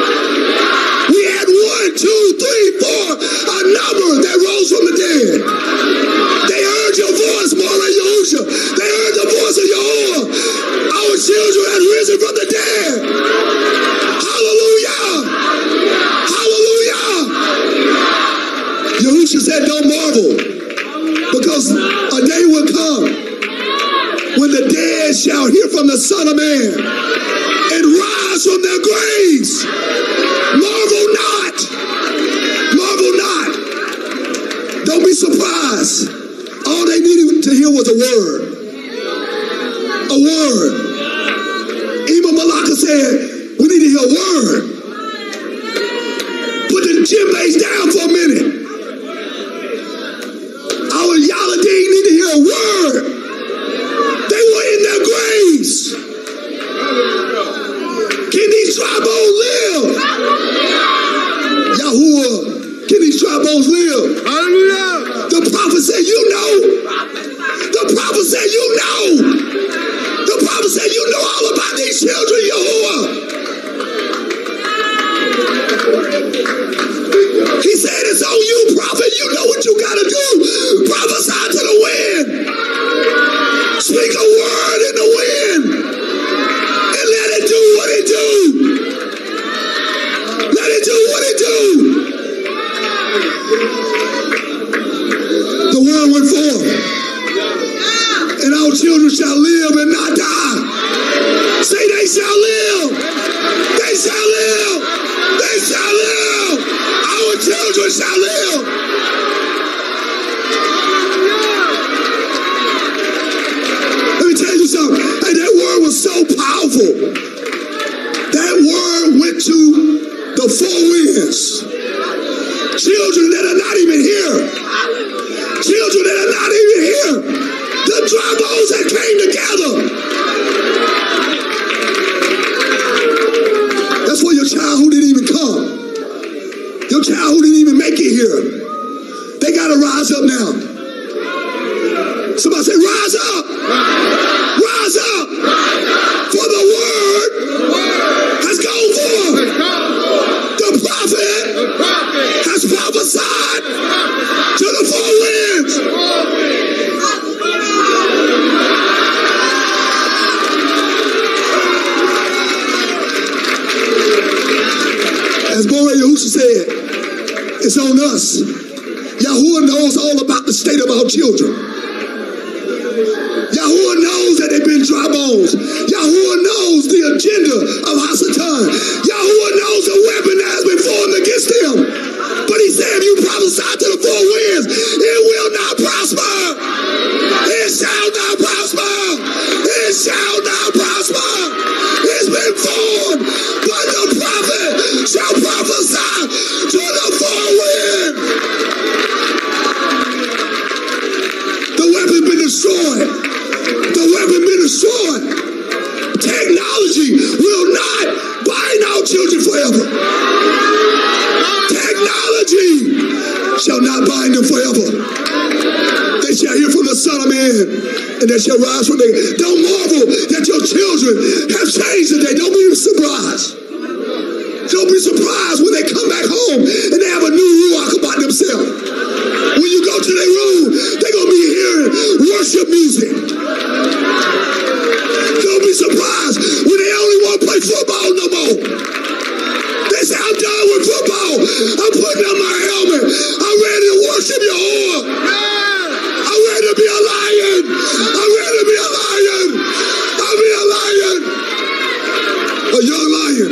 We had 1, 2, 3, 4, a number that rose from the dead. They heard your voice, more Yahusha. They heard the voice of Yahuwah. Our children had risen from the dead. Yahusha said, don't marvel, because a day will come when the dead shall hear from the Son of Man and rise from their graves. Marvel not. Don't be surprised. All they needed to hear was a word. A word. Imam Malaka said, we need to hear a word. Put the djembes down for a minute. Our Yaladim need to hear a word. They were in their graves. Can these dry bones live? Yahuwah, can these dry bones live? Hallelujah. The prophet said, you know. The prophet said, you know. The prophet said, you know all about these children, Yahuwah. He said, it's on you, prophet. You know what you got to do. Prophesy to the wind. Speak a word in the wind. And let it do what it do. Let it do what it do. The word went forth. And our children shall live and not die. Say they shall live. They shall live. They shall live. Our children shall live. Let me tell you something. Hey, that word was so powerful. That word went to the four winds. Children that are not even here. Children that are not even here. The dry bones that came together. That's for your child who didn't even come. Your child who didn't even make it here. They got to rise up now. Somebody say, rise up. Rise up. For the word has gone forth. The prophet has prophesied to the four winds. As more It's on us. Yahuwah knows all about the state of our children. Yahuwah knows that they've been dry bones. Yahuwah knows the agenda of Hasatan. Yahuwah knows the weapon that has been formed against them. But he said, if you prophesy to the four winds, it will not prosper. It shall not prosper. It shall not prosper. It's been formed, but the prophet shall prophesy to the four winds. The weapon's been destroyed. The weapon been destroyed. Technology will not bind our children forever. Technology shall not bind them forever. They shall hear from the Son of Man, and they shall rise from the... Don't marvel that your children have changed today. Don't be surprised. Don't be surprised when they come back home and they have a new ruach about themselves. When you go to their room, they're going to be hearing worship music. Don't be surprised when they only want to play football no more. They say, I'm done with football. I'm putting on my helmet. I'm ready to worship Yahuwah. I'm ready to be a lion. I'm ready to be a lion. I'll be a lion. A young lion.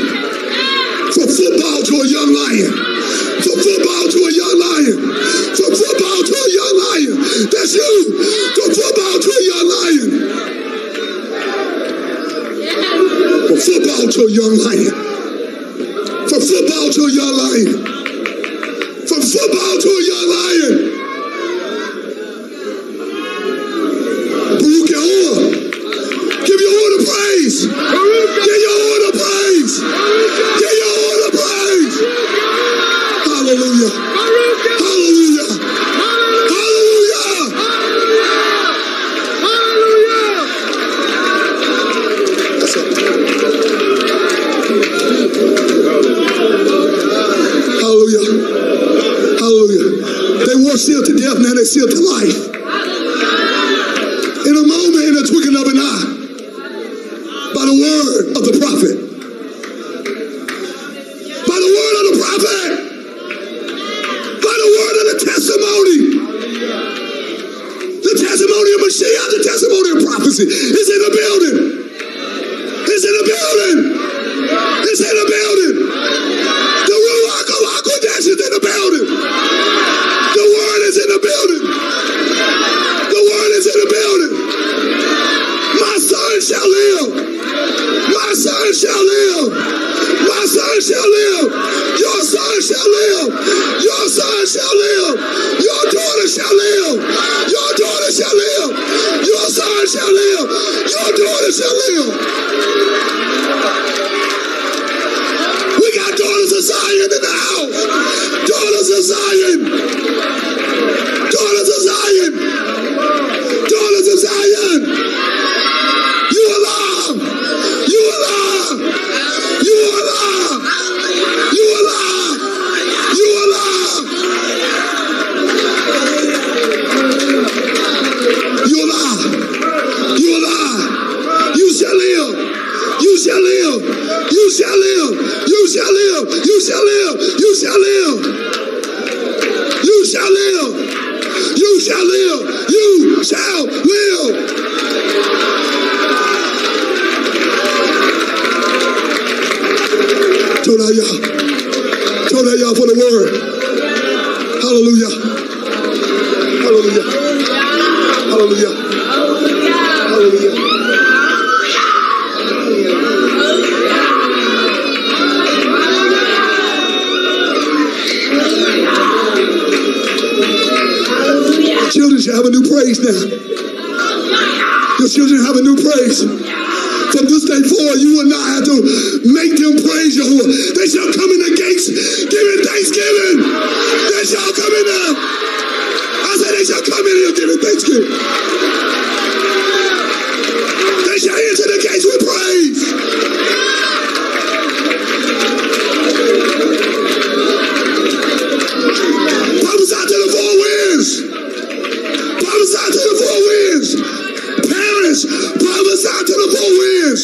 From football to a young lion. From football to a young lion. From football to a young lion. That's you. From football to a young lion. From football to a young lion. From football to a young lion. From football to a young lion. Baruch Yahuwah. Give Yahuwah the praise. Give Yahuwah the praise. Give Yahuwah the praise. Hallelujah. Hallelujah. Hallelujah. That's it. Hallelujah. Hallelujah. They were sealed to death, now they're sealed to life. In a moment, in a twinkling of an eye, by the word of the prophet. By the word of the prophet. By the word of the testimony. The testimony of Mashiach, the testimony of prophecy is in the building. It's in the building. It's in the building. The Ruach of Hakodesh is in the building. The word is in the building. The word is in the building. My son shall live. My son shall live. My son shall live. Your son shall live. Your son shall live. Your daughter shall live. Your daughter shall live. Your son shall live. Your daughter shall live. We got daughters of Zion in the house. Daughters of Zion. Daughters of Zion. Daughters of Zion. You alive. You alive. You alive. You alive. You alive. You alive. You alive. You shall live. You shall live. You shall live. You shall live. You shall live. You shall live. You shall live. You shall live. You shall live. Todah for the word. Hallelujah. Hallelujah. Hallelujah. Hallelujah. Children should have a new praise now. Your children have a new praise. From this day forward, you will not have to make them praise Yahuwah. They shall come in the gates giving thanksgiving. They shall come in there. I said they shall come in here giving thanksgiving. They shall enter the gates with praise. Prophesy to the four winds. Prophesy to the four winds. Parents, prophesy to the four winds.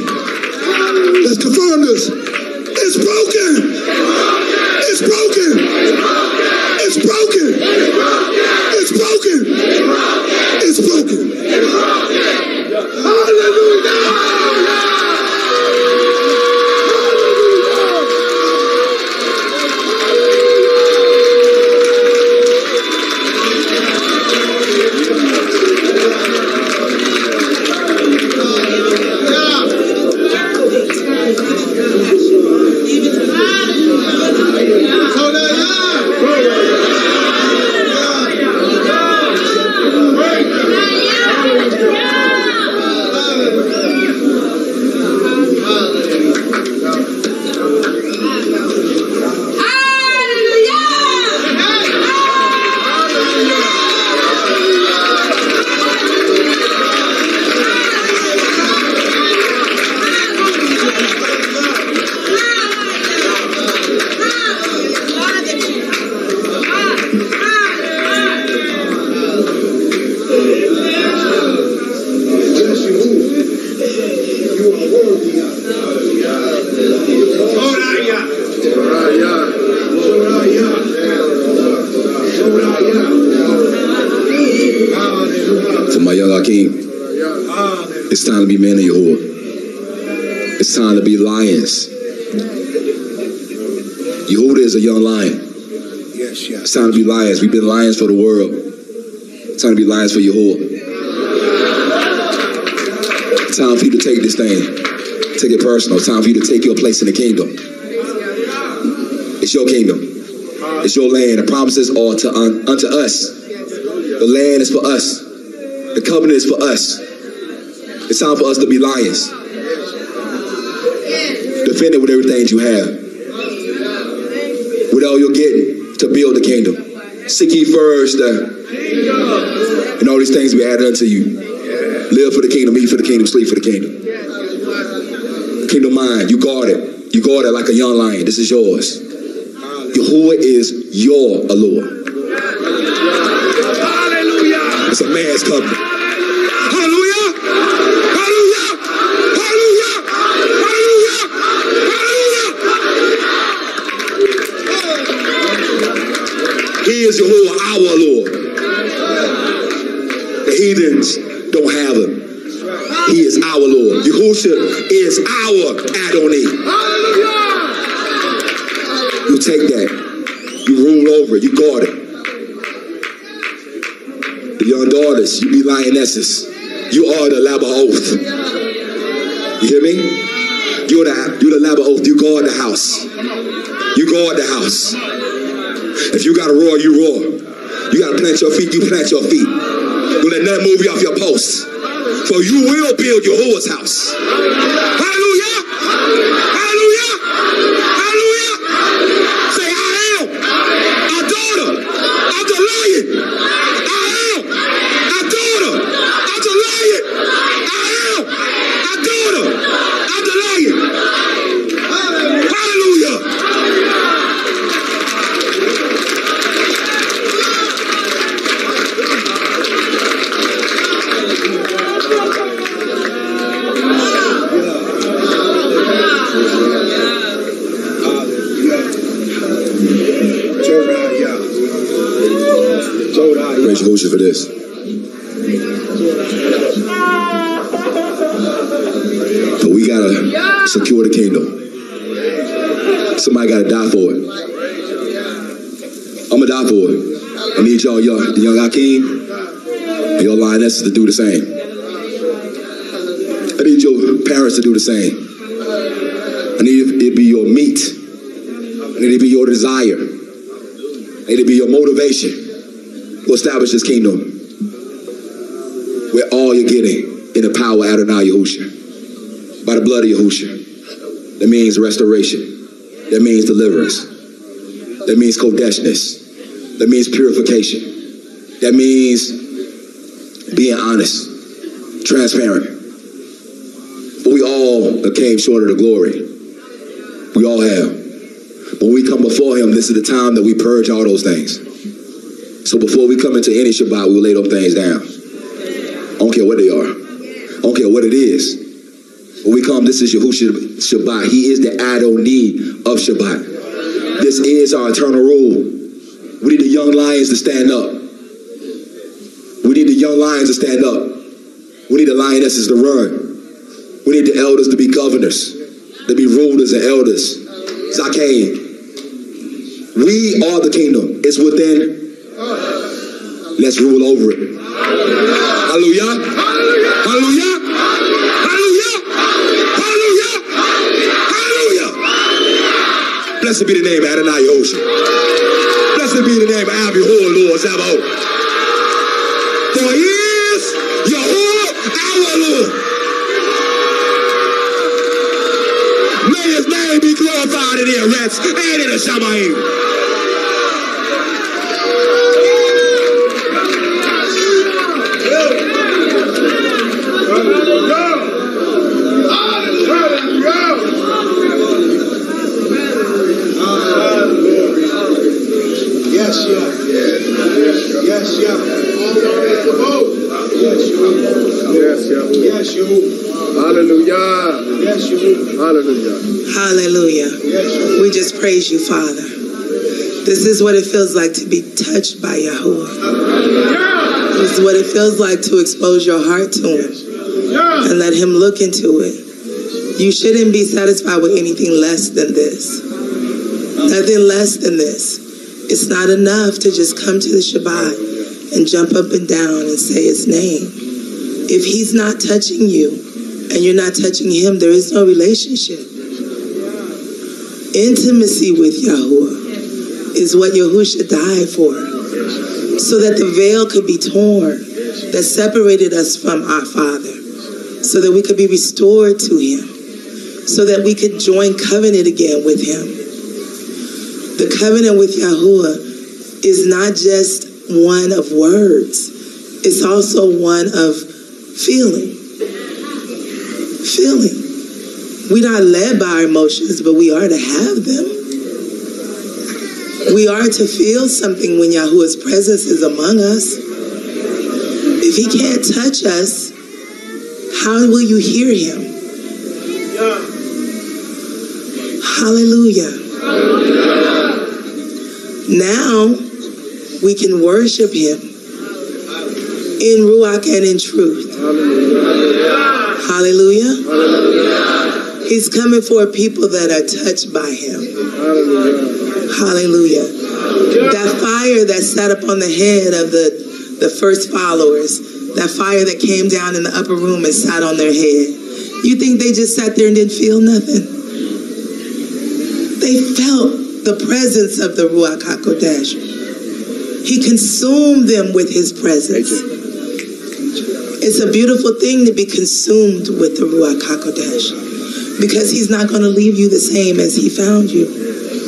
this. Let's confirm this. It's broken. It's broken. It's broken. It's broken. It's broken. Hallelujah. It's time to be men of Yahuwah. It's time to be lions. Yahuwah is a young lion. Yes. It's time to be lions. We've been lions for the world. It's time to be lions for Yahuwah. It's time for you to take this thing. Take it personal. It's time for you to take your place in the kingdom. It's your kingdom. It's your land. The promises are unto us. The land is for us. The covenant is for us. It's time for us to be lions. Defend it with everything you have. With all you're getting to build the kingdom. Seek ye first and all these things be added unto you. Live for the kingdom, eat for the kingdom, sleep for the kingdom. Kingdom mind, you guard it. You guard it like a young lion. This is yours. Yahuwah is your allure. Hallelujah. It's a man's covenant. Hallelujah. Hallelujah. Hallelujah. Hallelujah. Hallelujah. He is Yahuwah, our Lord. The heathens don't have him. He is our Lord. Yahushua is our Adonai. You take that. You rule over it. You guard it. The young daughters, you be lionesses. You are the Labaoth. You hear me? You're the Labaoth. You guard the house. You guard the house. If you got to roar, you roar. You got to plant your feet, you plant your feet. Don't let nothing move you off your post. For you will build Yahuwah's house. Hallelujah! Hallelujah! Hallelujah! Say, I am a daughter of the lion. I am a daughter of the lion. I am a daughter of the lion. Hallelujah! Praise Yahushua for this. But we gotta secure the kingdom. Somebody gotta die for it. I'm gonna die for it. I need y'all, the young Hakeem, and your lionesses to do the same. I need your parents to do the same. I need it to be your meat. I need it to be your desire. I need it to be your motivation to establish this kingdom where all you're getting in the power of Adonai Yahushua. By the blood of Yahushua. That means restoration. That means deliverance. That means kodeshness. That means purification. That means being honest, transparent. But we all came short of the glory. We all have. When we come before him, this is the time that we purge all those things. So before we come into any Shabbat, we'll lay those things down. I don't care what they are. I don't care what it is. When we come, this is Yahushua Shabbat. He is the Adonai of Shabbat. This is our eternal rule. We need the young lions to stand up. We need the young lions to stand up. We need the lionesses to run. We need the elders to be governors, to be rulers and elders. Zakein. We are the kingdom. It's within. Let's rule over it. Hallelujah. Hallelujah. Hallelujah. Hallelujah. Hallelujah. Blessed be the name of Adonai Yahushua. Blessed be the name of Abihor, Lord Sabaoth. For he is Yahuwah our Lord. May his name be glorified in the Eretz and in the Shamayim. Yes, yeah. Yes, yeah. Yes, yeah. Yes, you. Hallelujah. Yes, you. Hallelujah. Hallelujah. Yes, We just praise you, Father. This is what it feels like to be touched by Yahuwah. This is what it feels like to expose your heart to him and let him look into it. You shouldn't be satisfied with anything less than this. Nothing less than this. It's not enough to just come to the Shabbat and jump up and down and say his name. If he's not touching you and you're not touching him, there is no relationship. Intimacy with Yahuwah is what Yahushua died for, so that the veil could be torn that separated us from our Father, so that we could be restored to him, so that we could join covenant again with him. The covenant with Yahuwah is not just one of words. It's also one of feeling. Feeling. We're not led by our emotions, but we are to have them. We are to feel something when Yahuwah's presence is among us. If he can't touch us, how will you hear him? Hallelujah. Now we can worship him in Ruach and in truth. Hallelujah. He's coming for people that are touched by him. Hallelujah. That fire that sat up on the head of the first followers, that fire that came down in the upper room and sat on their head. You think they just sat there and didn't feel nothing? They felt the presence of the Ruach HaKodesh. He consumed them with his presence. It's a beautiful thing to be consumed with the Ruach HaKodesh, because he's not going to leave you the same as he found you.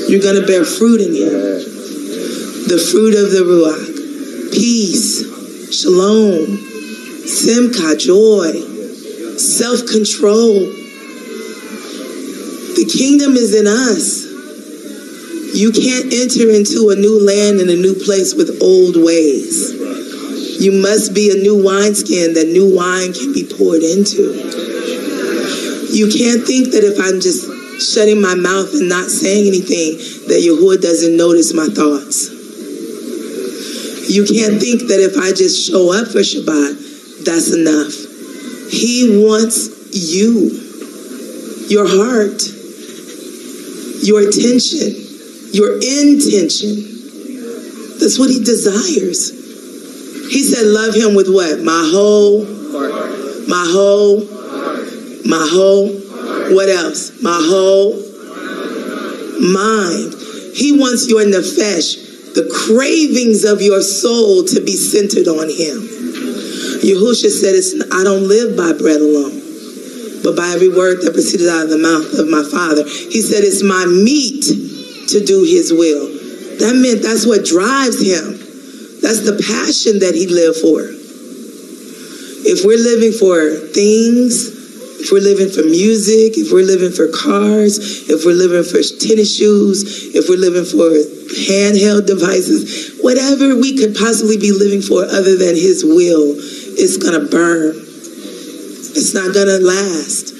You're going to bear fruit in him. The fruit of the Ruach. Peace, shalom, simcha, joy, self-control. The kingdom is in us. You can't enter into a new land and a new place with old ways. You must be a new wineskin that new wine can be poured into. You can't think that if I'm just shutting my mouth and not saying anything, that Yahuwah doesn't notice my thoughts. You can't think that if I just show up for Shabbat, that's enough. He wants you, your heart, your attention, your intention. That's what he desires. He said, love him with what? My whole, what else? My whole mind. He wants your nefesh, the cravings of your soul, to be centered on him. Yahushua said, I don't live by bread alone, but by every word that proceeded out of the mouth of my Father. He said, it's my meat to do his will. That meant that's what drives him. That's the passion that he lived for. If we're living for things, if we're living for music, if we're living for cars, if we're living for tennis shoes, if we're living for handheld devices, whatever we could possibly be living for other than his will, it's going to burn. It's not going to last.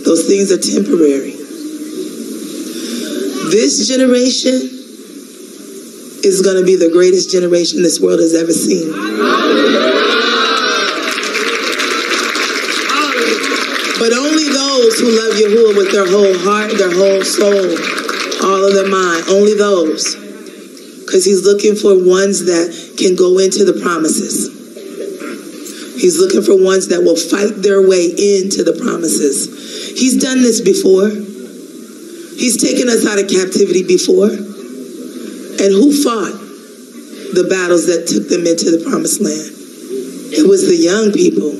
Those things are temporary. This generation is going to be the greatest generation this world has ever seen. But only those who love Yahuwah with their whole heart, their whole soul, all of their mind, only those. Because he's looking for ones that can go into the promises. He's looking for ones that will fight their way into the promises. He's done this before. He's taken us out of captivity before. And who fought the battles that took them into the promised land? It was the young people.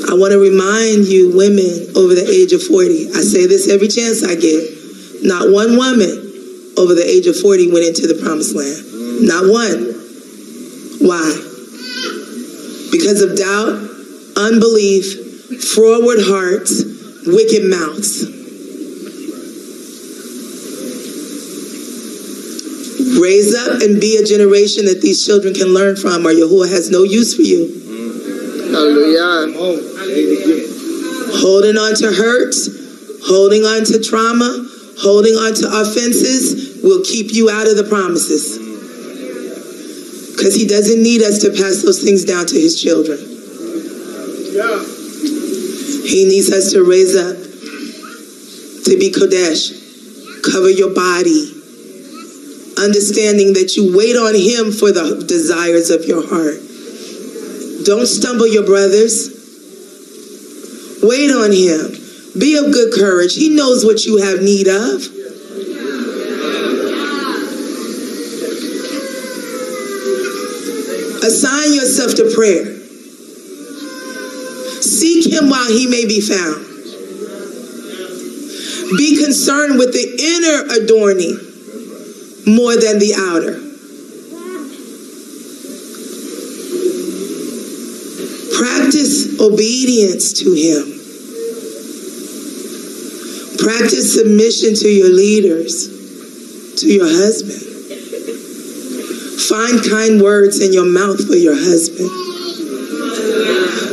I want to remind you women over the age of 40. I say this every chance I get. Not one woman over the age of 40 went into the promised land. Not one. Why? Because of doubt, unbelief, froward hearts, wicked mouths. Raise up and be a generation that these children can learn from, or Yahuwah has no use for you. Hallelujah. Holding on to hurts, holding on to trauma, holding on to offenses will keep you out of the promises. Because he doesn't need us to pass those things down to his children. He needs us to raise up, to be Kodesh, cover your body, understanding that you wait on him for the desires of your heart. Don't stumble your brothers. Wait on him. Be of good courage. He knows what you have need of. Assign yourself to prayer. Seek him while he may be found. Be concerned with the inner adorning more than the outer. Practice obedience to him. Practice submission to your leaders, to your husband. Find kind words in your mouth for your husband.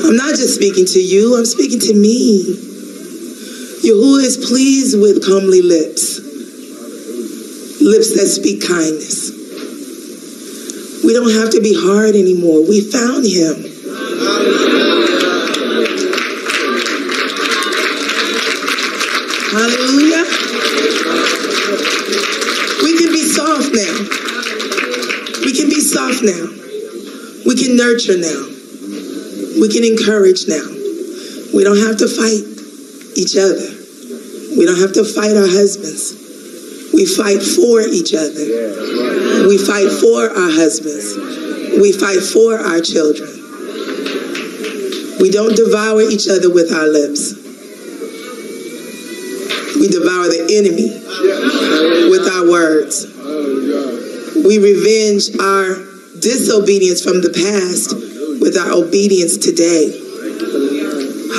I'm not just speaking to you, I'm speaking to me. Yahuwah is pleased with comely lips. Lips that speak kindness. We don't have to be hard anymore. We found him. Hallelujah. We can be soft now. We can be soft now. We can nurture now. We can encourage now. We don't have to fight each other. We don't have to fight our husbands. We fight for each other. We fight for our husbands. We fight for our children. We don't devour each other with our lips. We devour the enemy with our words. We revenge our disobedience from the past with our obedience today.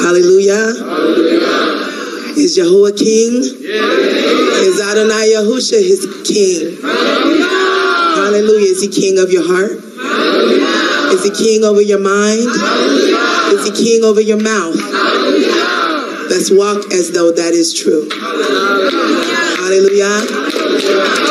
Hallelujah. Is Yahuwah king? Is Adonai Yahusha his king? Hallelujah. Is he king of your heart? Is he king over your mind? Is he king over your mouth? Let's walk as though that is true. Hallelujah.